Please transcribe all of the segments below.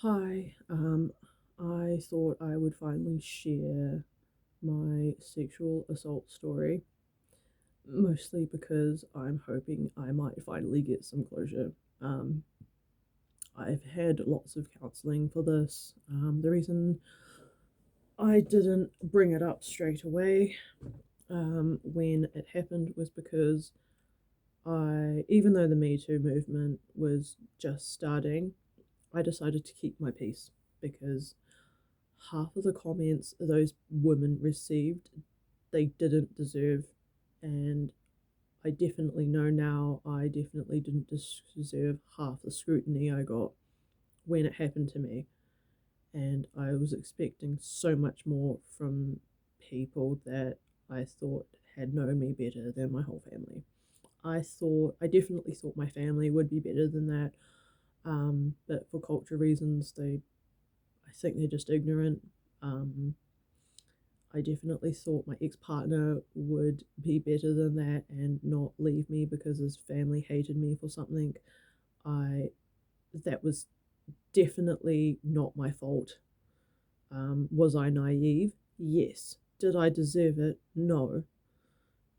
Hi, I thought I would finally share my sexual assault story, mostly because I'm hoping I might finally get some closure. Um, I've had lots of counseling for this. The reason I didn't bring it up straight away when it happened was because even though the Me Too movement was just starting, I decided to keep my peace because half of the comments those women received they didn't deserve, and I definitely know now I definitely didn't deserve half the scrutiny I got when it happened to me. And I was expecting so much more from people that I thought had known me better than my whole family. I definitely thought my family would be better than that, but for culture reasons, I think they're just ignorant. Um, I definitely thought my ex partner would be better than that and not leave me because his family hated me for something. I That was definitely not my fault. Was I naive? Yes. Did I deserve it? No.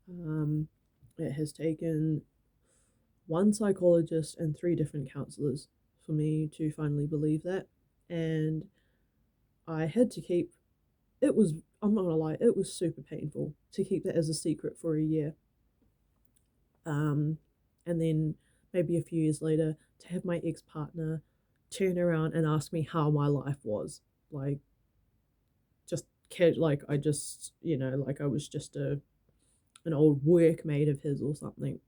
Um, it has taken one psychologist and three different counselors for me to finally believe that, and I had to keep it was I'm not gonna lie, it was super painful to keep that as a secret for a year. Um, and then maybe a few years later to have my ex partner turn around and ask me how my life was. Like, just like I just, like I was just an old workmate of his or something.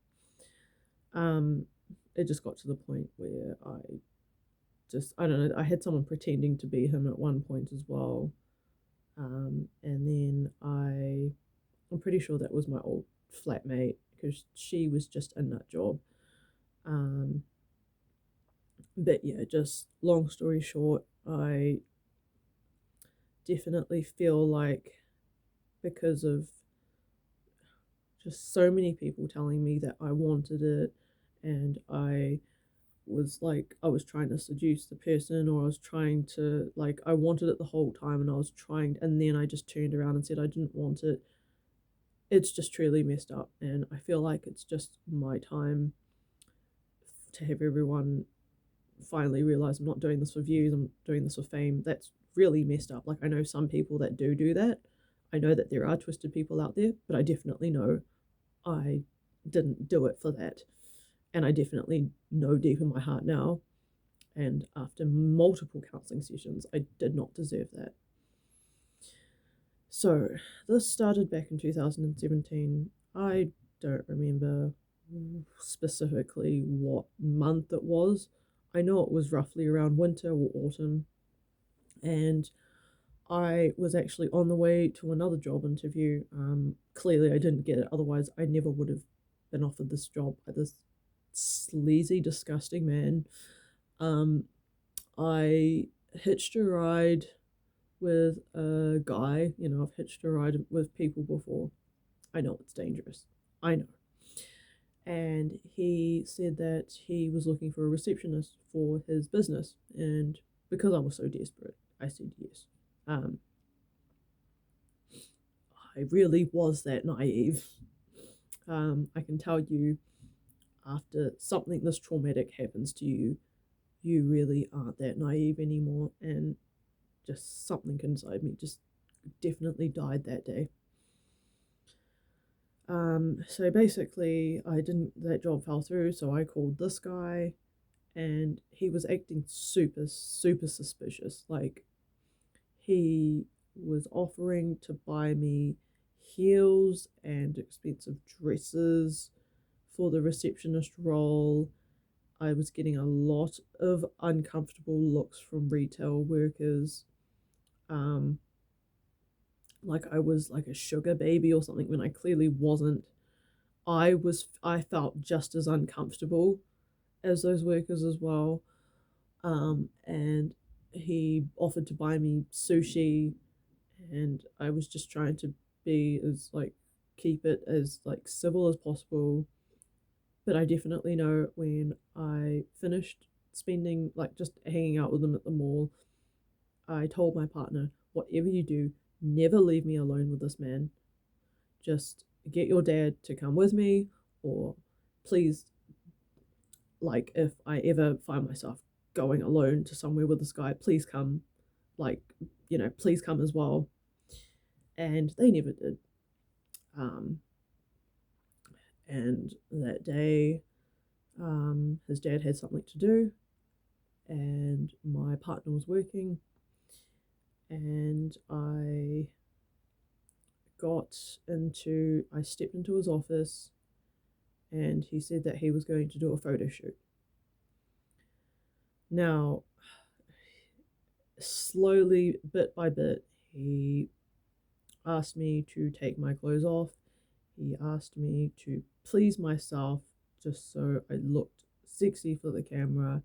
Um, it just got to the point where I don't know, I had someone pretending to be him at one point as well. And then I'm pretty sure that was my old flatmate because she was just a nut job. Um, but yeah, just long story short, I definitely feel like because of just so many people telling me that I wanted it, and I was trying to seduce the person, or I was trying to, like, I wanted it the whole time, and I was trying, and then I just turned around and said I didn't want it. It's just truly messed up, and I feel like it's just my time to have everyone finally realize I'm not doing this for views, I'm doing this for fame. That's really messed up. Like, I know some people that do that. I know that there are twisted people out there, but I definitely know I didn't do it for that. And I definitely know deep in my heart now, and after multiple counseling sessions, I did not deserve that. So, this started back in 2017. I don't remember specifically what month it was. I know it was roughly around winter or autumn, and I was actually on the way to another job interview. Clearly, I didn't get it, otherwise, I never would have been offered this job by this sleazy, disgusting man. Um, I hitched a ride with a guy. I've hitched a ride with people before. I know it's dangerous. I know. And he said that he was looking for a receptionist for his business. And because I was so desperate, I said yes. Um, I really was that naive. I can tell you, after something this traumatic happens to you, you really aren't that naive anymore. And just something inside me just definitely died that day. So basically, that job fell through, so I called this guy, and he was acting super, super suspicious. Like, he was offering to buy me heels and expensive dresses for the receptionist role. I was getting a lot of uncomfortable looks from retail workers. Um, like I was like a sugar baby or something when I clearly wasn't. I felt just as uncomfortable as those workers as well. And he offered to buy me sushi, and I was just trying to be as like keep it as like civil as possible. But I definitely know when I finished spending, like, just hanging out with him at the mall, I told my partner, whatever you do, never leave me alone with this man. Just get your dad to come with me, or please, like, if I ever find myself going alone to somewhere with this guy, please come, like, please come as well. And they never did. Um, and that day, his dad had something to do, and my partner was working, and I stepped into his office, and he said that he was going to do a photo shoot. Now, slowly, bit by bit, he asked me to take my clothes off. He asked me to please myself just so I looked sexy for the camera.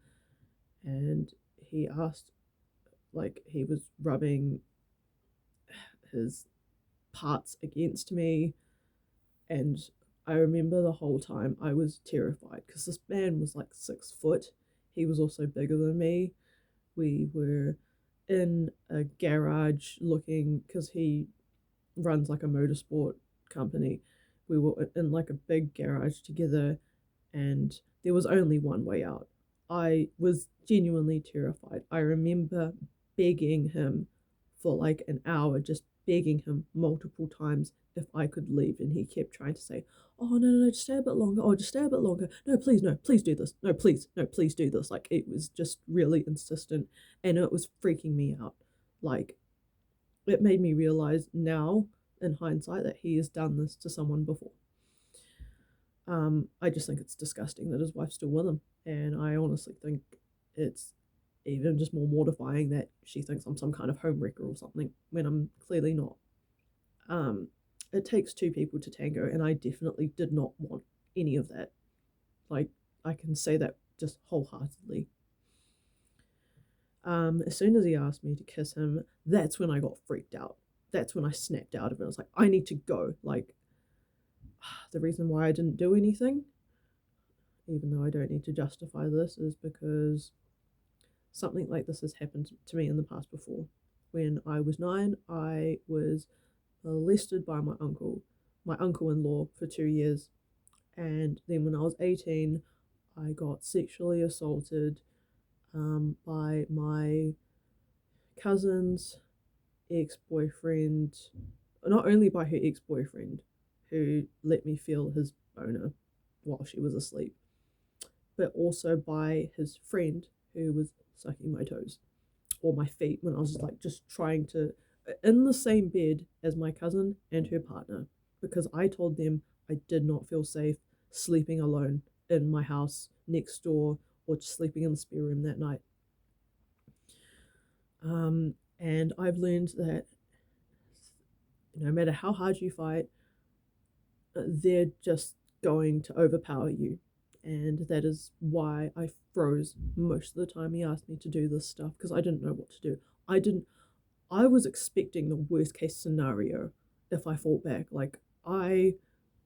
And he asked, like, he was rubbing his parts against me. And I remember the whole time I was terrified because this man was like 6 foot. He was also bigger than me. We were in a garage looking, because he runs like a motorsport company. We were in like a big garage together, and there was only one way out. I was genuinely terrified. I remember begging him for like an hour, just begging him multiple times if I could leave, and he kept trying to say, "Oh, no, just stay a bit longer. Oh, just stay a bit longer. No, please do this. No, please do this." Like, it was just really insistent, and it was freaking me out. Like, it made me realize now, in hindsight, that he has done this to someone before. I just think it's disgusting that his wife's still with him, and I honestly think it's even just more mortifying that she thinks I'm some kind of homewrecker or something when I'm clearly not. It takes two people to tango, and I definitely did not want any of that. Like, I can say that just wholeheartedly. As soon as he asked me to kiss him, that's when I got freaked out. That's when I snapped out of it. I was like, I need to go. Like, the reason why I didn't do anything, even though I don't need to justify this, is because something like this has happened to me in the past before. When I was 9, I was molested by my uncle-in-law, for 2 years. And then when I was 18, I got sexually assaulted by my cousin's ex-boyfriend, not only by her ex-boyfriend, who let me feel his boner while she was asleep, but also by his friend who was sucking my toes or my feet when I was like just trying to, in the same bed as my cousin and her partner, because I told them I did not feel safe sleeping alone in my house next door or just sleeping in the spare room that night. And I've learned that no matter how hard you fight, they're just going to overpower you. And that is why I froze most of the time he asked me to do this stuff, because I didn't know what to do. I was expecting the worst case scenario if I fought back. Like, I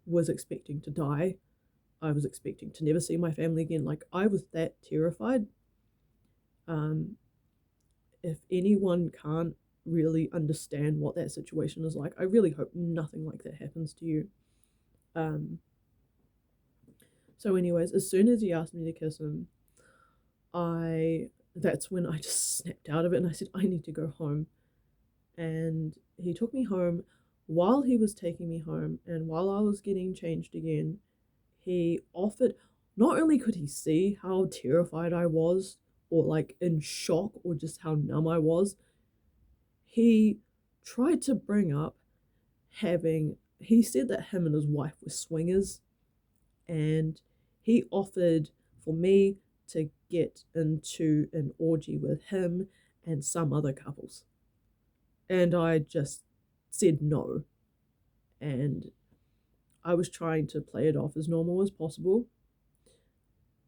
was expecting to die. I was expecting to never see my family again. Like, I was that terrified. If anyone can't really understand what that situation is like, I really hope nothing like that happens to you. So anyways, as soon as he asked me to kiss him, that's when I just snapped out of it, and I said, I need to go home. And he took me home. While he was taking me home and while I was getting changed again, he offered, not only could he see how terrified I was, or like in shock, or just how numb I was, he tried to bring up he said that him and his wife were swingers, and he offered for me to get into an orgy with him and some other couples. And I just said no. And I was trying to play it off as normal as possible.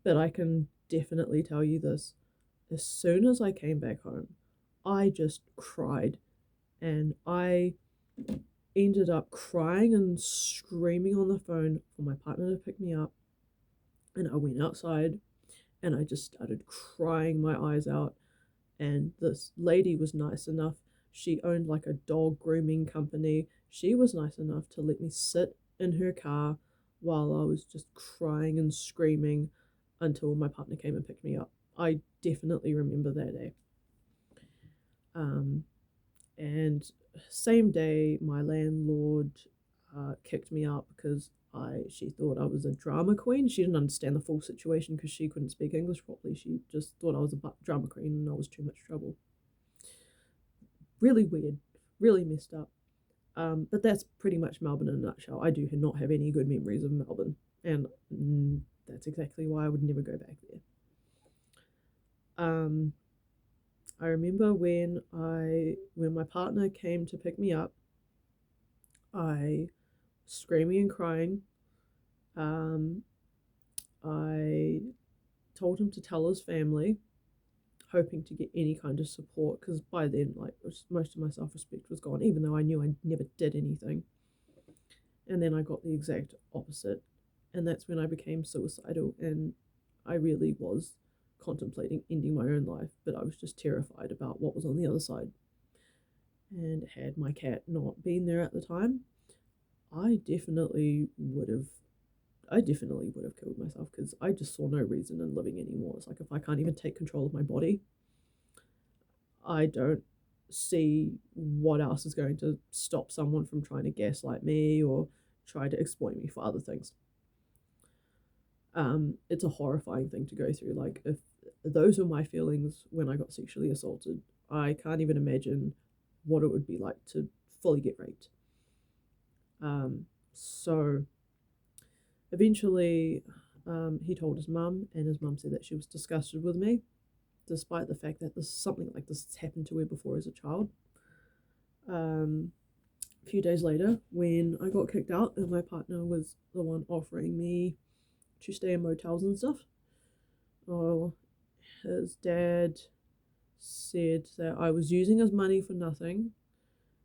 But I can definitely tell you this. As soon as I came back home, I just cried. And I ended up crying and screaming on the phone for my partner to pick me up. And I went outside and I just started crying my eyes out. And this lady was nice enough. She owned like a dog grooming company. She was nice enough to let me sit in her car while I was just crying and screaming until my partner came and picked me up. I definitely remember that day. Um, and same day, my landlord kicked me out because she thought I was a drama queen. She didn't understand the full situation because she couldn't speak English properly. She just thought I was a drama queen and I was too much trouble. Really weird, really messed up. But that's pretty much Melbourne in a nutshell. I do not have any good memories of Melbourne, and that's exactly why I would never go back there. Um, I remember when my partner came to pick me up, I screaming and crying. Um, I told him to tell his family, hoping to get any kind of support because by then, like, most of my self respect was gone, even though I knew I never did anything. And then I got the exact opposite, and that's when I became suicidal, and I really was contemplating ending my own life, but I was just terrified about what was on the other side. And had my cat not been there at the time, I definitely would have I definitely would have killed myself because I just saw no reason in living anymore. It's like if I can't even take control of my body, I don't see what else is going to stop someone from trying to gaslight me or try to exploit me for other things. It's a horrifying thing to go through. Like, if those were my feelings when I got sexually assaulted, I can't even imagine what it would be like to fully get raped. So eventually, he told his mum, and his mum said that she was disgusted with me, despite the fact that something like this has happened to her before as a child. A few days later, when I got kicked out and my partner was the one offering me to stay in motels and stuff, oh, his dad said that I was using his money for nothing,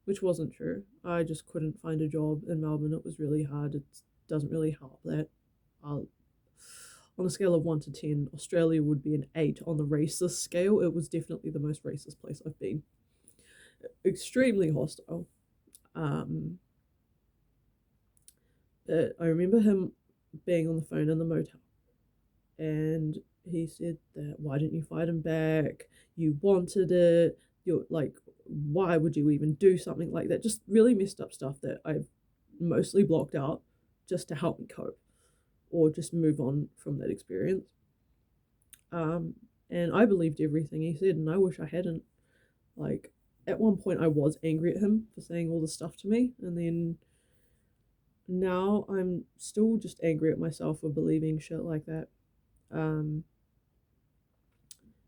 which wasn't true. I just couldn't find a job in Melbourne. It was really hard. It doesn't really help that. On a scale of 1 to 10, Australia would be an 8 on the racist scale. It was definitely the most racist place I've been. Extremely hostile. But I remember him being on the phone in the motel, and he said that, why didn't you fight him back? You wanted it. You're like, why would you even do something like that? Just really messed up stuff that I've mostly blocked out just to help me cope or just move on from that experience. And I believed everything he said, and I wish I hadn't. Like, at one point, I was angry at him for saying all this stuff to me, and then now I'm still just angry at myself for believing shit like that. Um,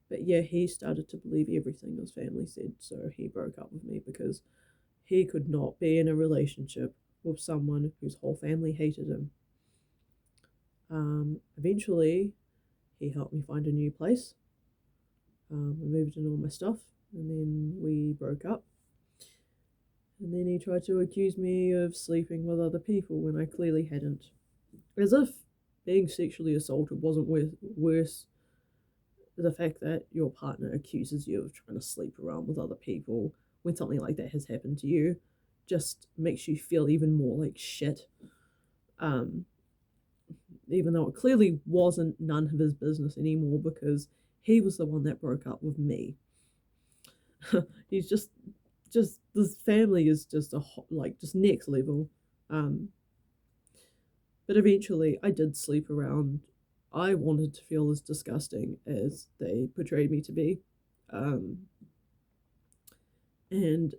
but yeah, he started to believe everything his family said, so he broke up with me because he could not be in a relationship with someone whose whole family hated him. Eventually, he helped me find a new place. I moved in all my stuff, and then we broke up. And then he tried to accuse me of sleeping with other people when I clearly hadn't. As if being sexually assaulted wasn't worse. The fact that your partner accuses you of trying to sleep around with other people when something like that has happened to you just makes you feel even more like shit. Even though it clearly wasn't none of his business anymore because he was the one that broke up with me. He's just this family is just just next level. But eventually I did sleep around. I wanted to feel as disgusting as they portrayed me to be. And in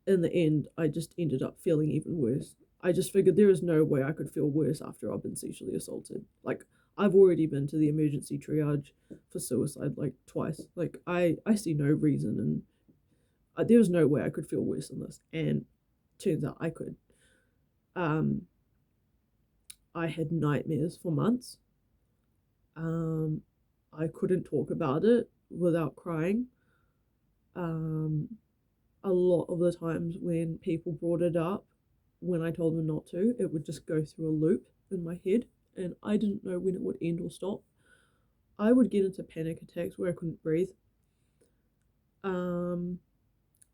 the end, I just ended up feeling even worse. I just figured there is no way I could feel worse after I've been sexually assaulted. Like, I've already been to the emergency triage for suicide like twice. Like, I see no reason, and there was no way I could feel worse than this. And turns out I could. I had nightmares for months. I couldn't talk about it without crying. A lot of the times when people brought it up, when I told them not to, it would just go through a loop in my head, and I didn't know when it would end or stop. I would get into panic attacks where I couldn't breathe. Um,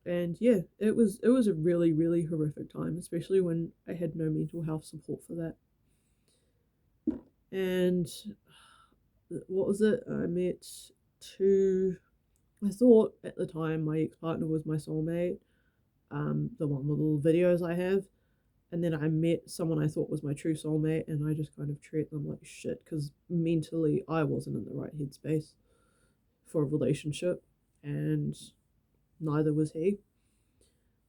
and yeah, it was a really really horrific time, especially when I had no mental health support for that. And what was it? I met two. I thought at the time my ex partner was my soulmate, the one with all the videos I have. And then I met someone I thought was my true soulmate, and I just kind of treat them like shit because mentally I wasn't in the right headspace for a relationship, and neither was he.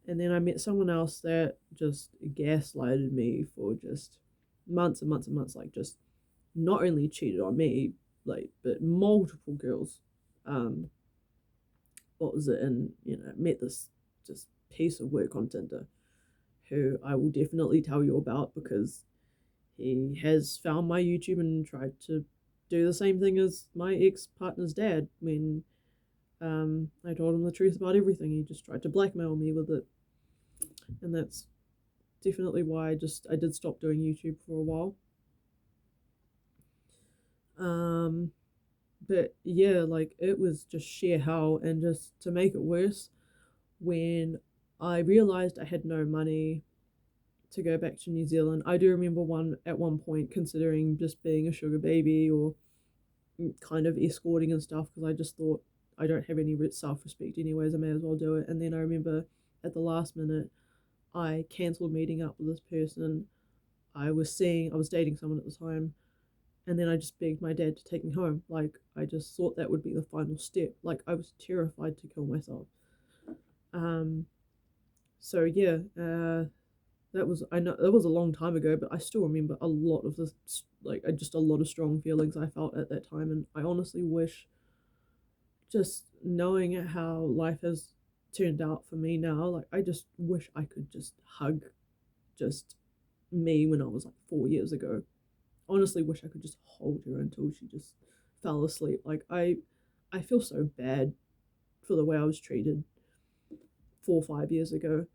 And then I met someone else that just gaslighted me for just months and months and months, like just not only cheated on me, like but multiple girls. Um, what was it? And met this just piece of work on Tinder, who I will definitely tell you about because he has found my YouTube and tried to do the same thing as my ex partner's dad when I told him the truth about everything. He just tried to blackmail me with it, and that's definitely why I did stop doing YouTube for a while. Um, but yeah, like it was just sheer hell, and just to make it worse, when I realized I had no money to go back to New Zealand, I do remember one point considering just being a sugar baby or kind of escorting and stuff because I just thought I don't have any self respect anyways. I may as well do it. And then I remember at the last minute, I cancelled meeting up with this person I was dating someone at the time, and then I just begged my dad to take me home. Like I just thought that would be the final step. Like I was terrified to kill myself. Um. So yeah. That was I know that was a long time ago, but I still remember a lot of this, like just a lot of strong feelings I felt at that time, and I honestly wish, just knowing how life has turned out for me now, like I just wish I could just hug just me when I was like 4 years ago. Honestly, wish I could just hold her until she just fell asleep. Like I feel so bad for the way I was treated 4 or 5 years ago,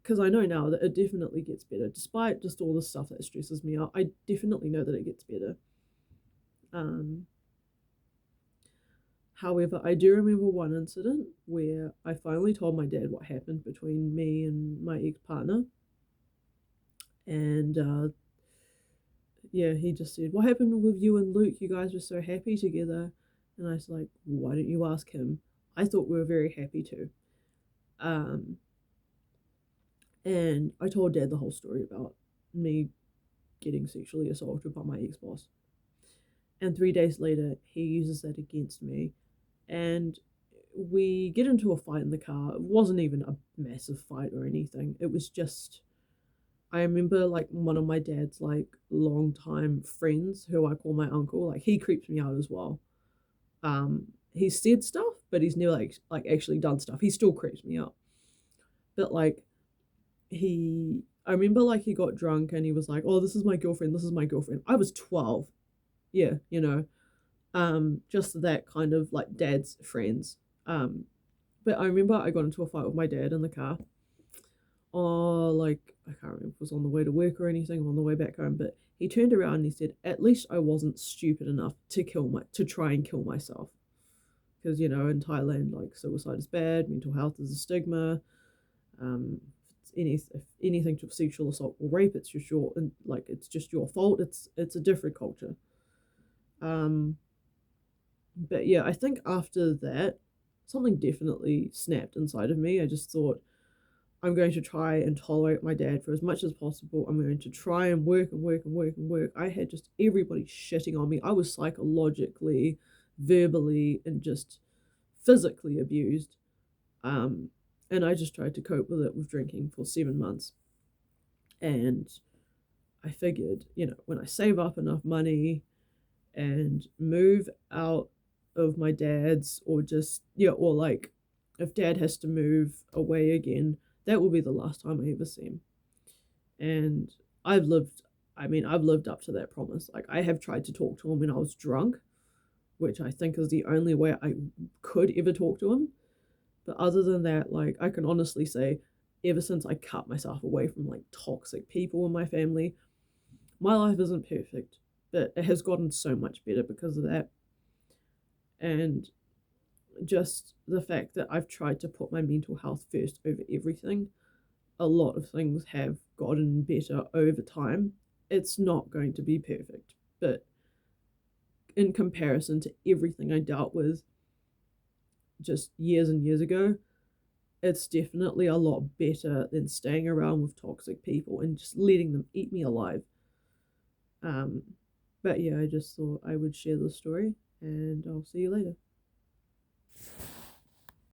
because I know now that it definitely gets better, despite just all the stuff that stresses me out. I definitely know that it gets better. Um, However, I do remember one incident where I finally told my dad what happened between me and my ex partner, and yeah, he just said, "What happened with you and Luke? You guys were so happy together." And I was like, "Why don't you ask him?" I thought we were very happy too. Um, and I told Dad the whole story about me getting sexually assaulted by my ex boss. And 3 days later, he uses that against me. And we get into a fight in the car. It wasn't even a massive fight or anything. It was just, I remember like one of my dad's like longtime friends, who I call my uncle, like he creeps me out as well. He's said stuff, but he's never like actually done stuff. He still creeps me out. But like I remember like he got drunk and he was like, "Oh, this is my girlfriend. This is my girlfriend." I was 12. Yeah, just that kind of like dad's friends. But I remember I got into a fight with my dad in the car. Oh, like I can't remember if it was on the way to work or anything, or on the way back home. But he turned around and he said, "At least I wasn't stupid enough to try and kill myself." Because in Thailand, like suicide is bad, mental health is a stigma. If anything to sexual assault or rape, it's just it's just your fault. It's a different culture. Um, but yeah, I think after that, something definitely snapped inside of me. I just thought, I'm going to try and tolerate my dad for as much as possible. I'm going to try and work and work and work and work. I had just everybody shitting on me. I was psychologically, verbally, and just physically abused. Um, and I just tried to cope with it with drinking for 7 months. And I figured, when I save up enough money and move out of my dad's, or just, yeah, or like if dad has to move away again, that will be the last time I ever see him. And I've lived, I've lived up to that promise. Like, I have tried to talk to him when I was drunk, which I think is the only way I could ever talk to him. But other than that, like, I can honestly say, ever since I cut myself away from like toxic people in my family, my life isn't perfect, but it has gotten so much better because of that. And just the fact that I've tried to put my mental health first over everything, a lot of things have gotten better over time. It's not going to be perfect, but in comparison to everything I dealt with just years and years ago, it's definitely a lot better than staying around with toxic people and just letting them eat me alive. Um, but yeah, I just thought I would share the story, and I'll see you later.